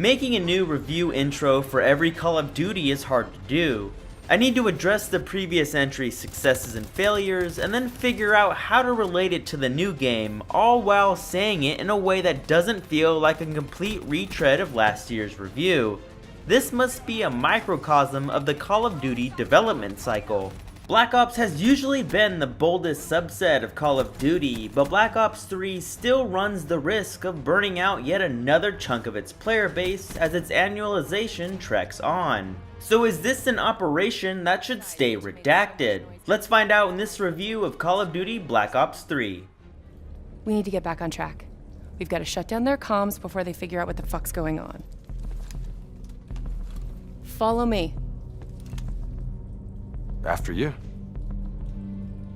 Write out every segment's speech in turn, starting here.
Making a new review intro for every Call of Duty is hard to do. I need to address the previous entry's successes and failures, and then figure out how to relate it to the new game, all while saying it in a way that doesn't feel like a complete retread of last year's review. This must be a microcosm of the Call of Duty development cycle. Black Ops has usually been the boldest subset of Call of Duty, but Black Ops 3 still runs the risk of burning out yet another chunk of its player base as its annualization treks on. So is this an operation that should stay redacted? Let's find out in this review of Call of Duty Black Ops 3. We need to get back on track. We've got to shut down their comms before they figure out what the fuck's going on. Follow me. After you.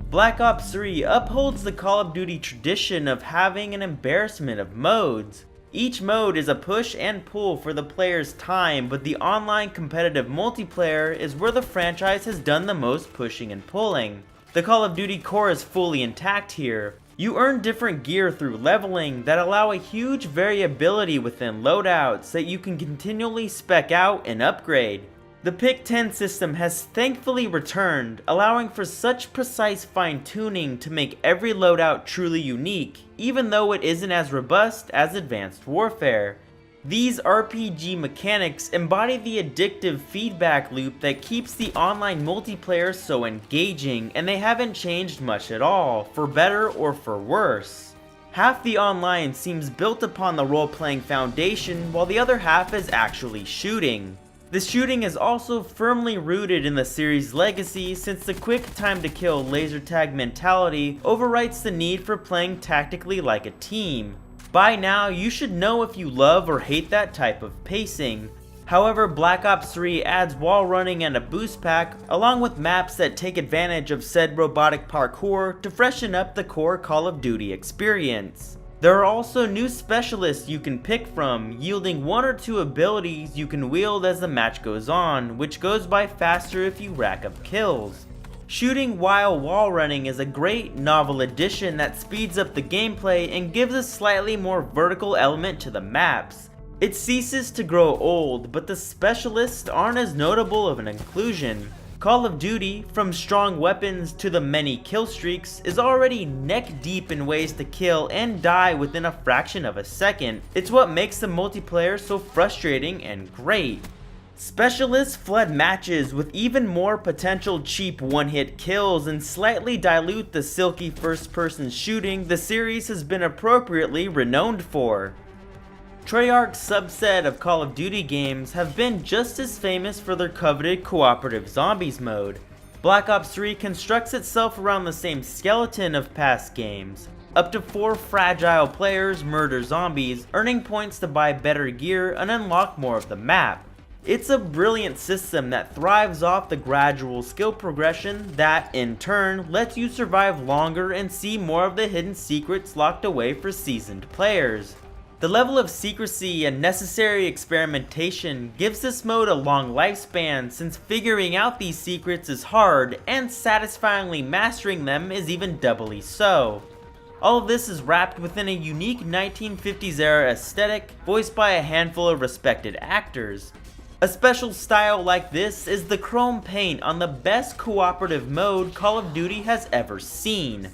Black Ops 3 upholds the Call of Duty tradition of having an embarrassment of modes. Each mode is a push and pull for the player's time, but the online competitive multiplayer is where the franchise has done the most pushing and pulling. The Call of Duty core is fully intact here. You earn different gear through leveling that allow a huge variability within loadouts that you can continually spec out and upgrade. The Pick 10 system has thankfully returned, allowing for such precise fine-tuning to make every loadout truly unique, even though it isn't as robust as Advanced Warfare. These RPG mechanics embody the addictive feedback loop that keeps the online multiplayer so engaging, and they haven't changed much at all, for better or for worse. Half the online seems built upon the role-playing foundation, while the other half is actually shooting. The shooting is also firmly rooted in the series' legacy, since the quick time to kill laser tag mentality overwrites the need for playing tactically like a team. By now, you should know if you love or hate that type of pacing. However, Black Ops 3 adds wall running and a boost pack, along with maps that take advantage of said robotic parkour to freshen up the core Call of Duty experience. There are also new specialists you can pick from, yielding one or two abilities you can wield as the match goes on, which goes by faster if you rack up kills. Shooting while wall running is a great novel addition that speeds up the gameplay and gives a slightly more vertical element to the maps. It ceases to grow old, but the specialists aren't as notable of an inclusion. Call of Duty, from strong weapons to the many kill streaks, is already neck deep in ways to kill and die within a fraction of a second. It's what makes the multiplayer so frustrating and great. Specialists flood matches with even more potential cheap one-hit kills and slightly dilute the silky first-person shooting the series has been appropriately renowned for. Treyarch's subset of Call of Duty games have been just as famous for their coveted cooperative zombies mode. Black Ops 3 constructs itself around the same skeleton of past games. Up to 4 fragile players murder zombies, earning points to buy better gear and unlock more of the map. It's a brilliant system that thrives off the gradual skill progression that, in turn, lets you survive longer and see more of the hidden secrets locked away for seasoned players. The level of secrecy and necessary experimentation gives this mode a long lifespan, since figuring out these secrets is hard and satisfyingly mastering them is even doubly so. All of this is wrapped within a unique 1950s era aesthetic voiced by a handful of respected actors. A special style like this is the chrome paint on the best cooperative mode Call of Duty has ever seen.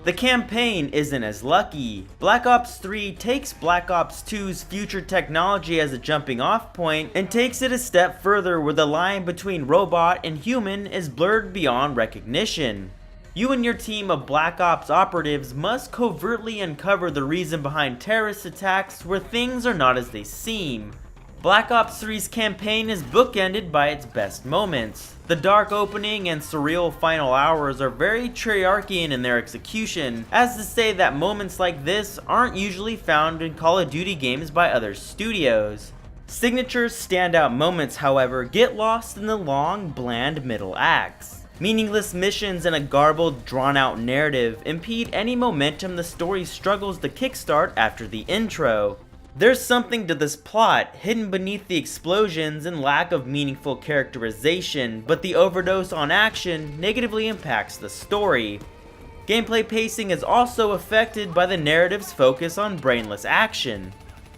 The campaign isn't as lucky. Black Ops 3 takes Black Ops 2's future technology as a jumping off point and takes it a step further where the line between robot and human is blurred beyond recognition. You and your team of Black Ops operatives must covertly uncover the reason behind terrorist attacks where things are not as they seem. Black Ops 3's campaign is bookended by its best moments. The dark opening and surreal final hours are very Treyarchian in their execution, as to say that moments like this aren't usually found in Call of Duty games by other studios. Signature standout moments, however, get lost in the long, bland middle acts. Meaningless missions and a garbled, drawn-out narrative impede any momentum the story struggles to kickstart after the intro. There's something to this plot hidden beneath the explosions and lack of meaningful characterization, but the overdose on action negatively impacts the story. Gameplay pacing is also affected by the narrative's focus on brainless action.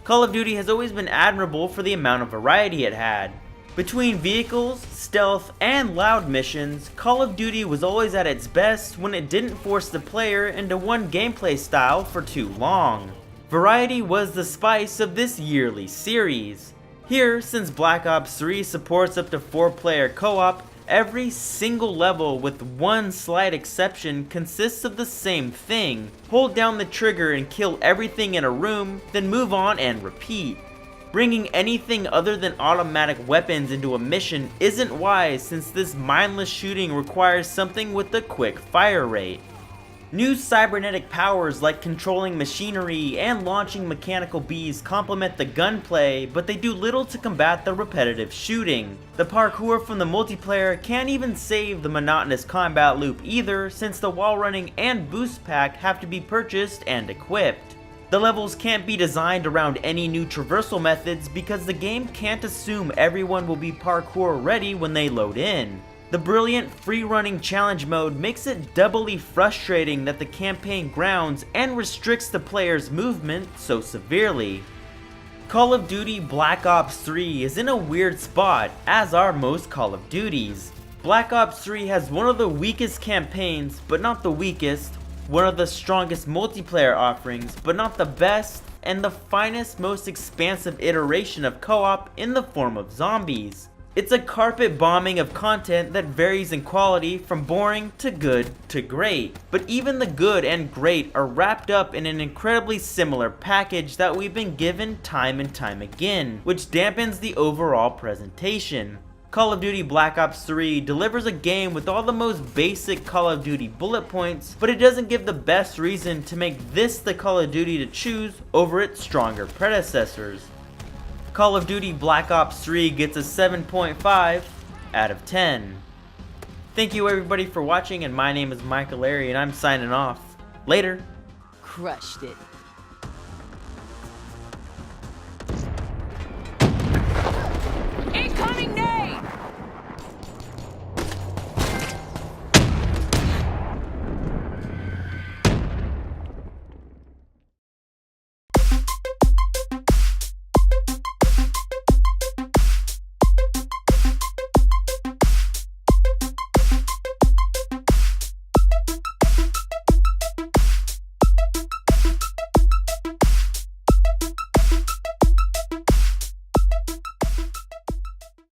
Call of Duty has always been admirable for the amount of variety it had. Between vehicles, stealth, and loud missions, Call of Duty was always at its best when it didn't force the player into one gameplay style for too long. Variety was the spice of this yearly series. Here, since Black Ops 3 supports up to 4-player co-op, every single level with one slight exception consists of the same thing. Hold down the trigger and kill everything in a room, then move on and repeat. Bringing anything other than automatic weapons into a mission isn't wise, since this mindless shooting requires something with a quick fire rate. New cybernetic powers like controlling machinery and launching mechanical bees complement the gunplay, but they do little to combat the repetitive shooting. The parkour from the multiplayer can't even save the monotonous combat loop either, since the wall running and boost pack have to be purchased and equipped. The levels can't be designed around any new traversal methods because the game can't assume everyone will be parkour ready when they load in. The brilliant free-running challenge mode makes it doubly frustrating that the campaign grounds and restricts the player's movement so severely. Call of Duty Black Ops 3 is in a weird spot, as are most Call of Duties. Black Ops 3 has one of the weakest campaigns, but not the weakest, one of the strongest multiplayer offerings, but not the best, and the finest, most expansive iteration of co-op in the form of zombies. It's a carpet bombing of content that varies in quality from boring to good to great. But even the good and great are wrapped up in an incredibly similar package that we've been given time and time again, which dampens the overall presentation. Call of Duty Black Ops 3 delivers a game with all the most basic Call of Duty bullet points, but it doesn't give the best reason to make this the Call of Duty to choose over its stronger predecessors. Call of Duty Black Ops 3 gets a 7.5 out of 10. Thank you everybody for watching, and my name is Michael Larry and I'm signing off. Later. Crushed it.